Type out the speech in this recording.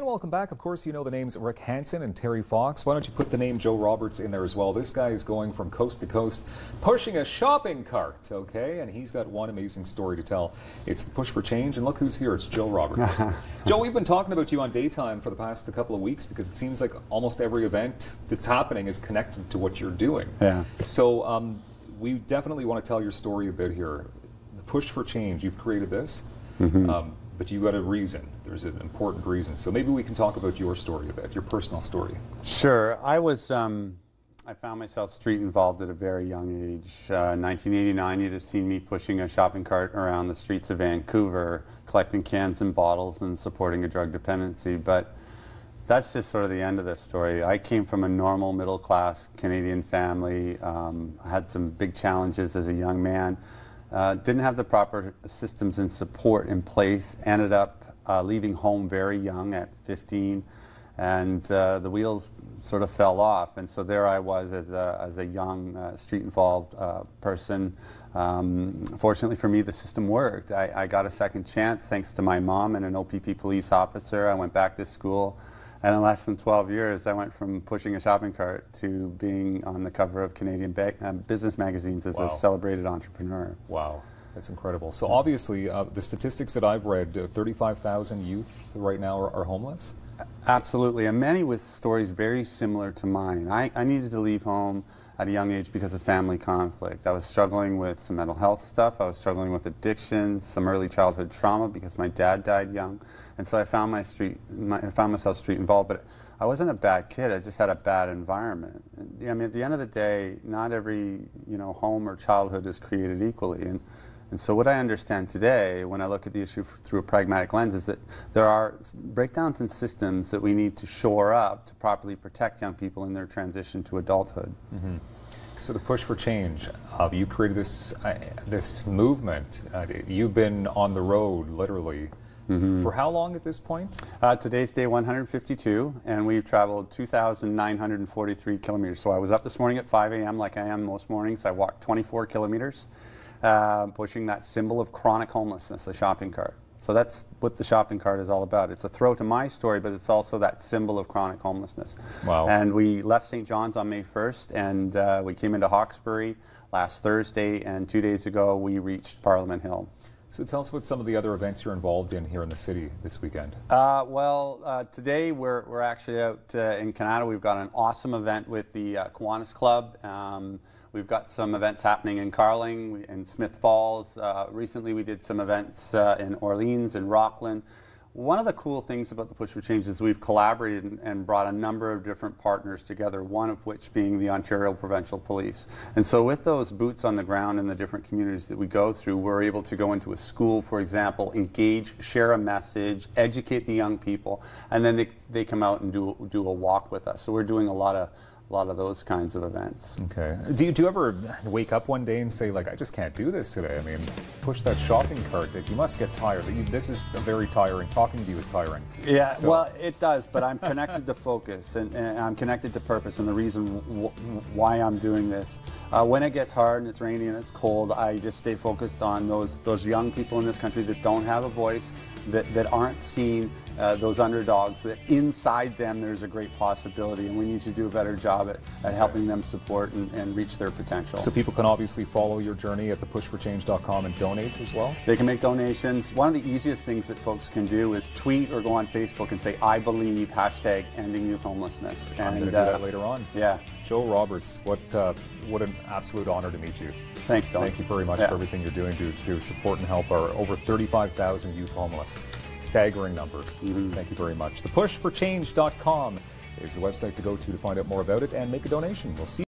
And welcome back. Of course, you know the names Rick Hansen and Terry Fox. Why don't you put the name Joe Roberts in there as well? This guy is going from coast to coast, pushing a shopping cart, okay? And he's got one amazing story to tell. It's the Push for Change, and look who's here. It's Joe Roberts. Joe, we've been talking about you on Daytime for the past couple of weeks because it seems like almost every event that's happening is connected to what you're doing. Yeah. So we definitely want to tell your story a bit here. The Push for Change, you've created this. But you got a reason. There's an important reason. So maybe we can talk about your story a bit, your personal story. Sure. I found myself street involved at a very young age. 1989, you'd have seen me pushing a shopping cart around the streets of Vancouver, collecting cans and bottles and supporting a drug dependency. But that's just sort of the end of this story. I came from a normal middle-class Canadian family. I had some big challenges as a young man. Didn't have the proper systems and support in place, ended up leaving home very young at 15, and the wheels sort of fell off. And so there I was as a young street-involved person. Fortunately for me, the system worked. I got a second chance thanks to my mom and an OPP police officer. I went back to school. And in less than 12 years, I went from pushing a shopping cart to being on the cover of Canadian business magazines as a celebrated entrepreneur. Wow, that's incredible. So obviously, the statistics that I've read, 35,000 youth right now are homeless? Absolutely, and many with stories very similar to mine. I needed to leave home at a young age because of family conflict. I was struggling with some mental health stuff. I was struggling with addictions, some early childhood trauma because my dad died young. And so I found myself street involved, but I wasn't a bad kid. I just had a bad environment. I mean, at the end of the day, not every home or childhood is created equally. And so what I understand today, when I look at the issue through a pragmatic lens, is that there are breakdowns in systems that we need to shore up to properly protect young people in their transition to adulthood. So the Push for Change, you created this movement. You've been on the road, literally, for how long at this point? Today's day 152, and we've traveled 2,943 kilometers. So I was up this morning at 5 a.m. like I am most mornings. I walked 24 kilometers, pushing that symbol of chronic homelessness, a shopping cart. So that's what the shopping cart is all about. It's a throw to my story, but it's also that symbol of chronic homelessness. Wow. And we left St. John's on May 1st, and we came into Hawkesbury last Thursday, and 2 days ago we reached Parliament Hill. So tell us about some of the other events you're involved in here in the city this weekend. Today we're actually out in Canada. We've got an awesome event with the Kiwanis Club. We've got some events happening in Carling, in Smith Falls. Recently we did some events in Orleans and Rockland. One of the cool things about the Push for Change is we've collaborated and brought a number of different partners together, one of which being the Ontario Provincial Police. And so with those boots on the ground in the different communities that we go through, we're able to go into a school, for example, engage, share a message, educate the young people, and then they come out and do a walk with us. So we're doing a lot of those kinds of events. Okay. Do you ever wake up one day and say, like, I just can't do this today? I mean, push that shopping cart, that you must get tired. This is very tiring. Talking to you is tiring. Yeah, so. Well, it does, but I'm connected to focus and I'm connected to purpose, and the reason why I'm doing this. When it gets hard and it's rainy and it's cold, I just stay focused on those young people in this country that don't have a voice, that aren't seen, those underdogs, that inside them there's a great possibility, and we need to do a better job at helping them support and reach their potential. So people can obviously follow your journey at thepushforchange.com and donate as well? They can make donations. One of the easiest things that folks can do is tweet or go on Facebook and say, I believe, #ending youth homelessness. I'm going to do that later on. Yeah. Joe Roberts, what an absolute honor to meet you. Thanks, Don. Thank you very much for everything you're doing to support and help our over 35,000 youth homeless. Staggering number. Thank you very much. Thepushforchange.com is the website to go to find out more about it and make a donation. We'll see you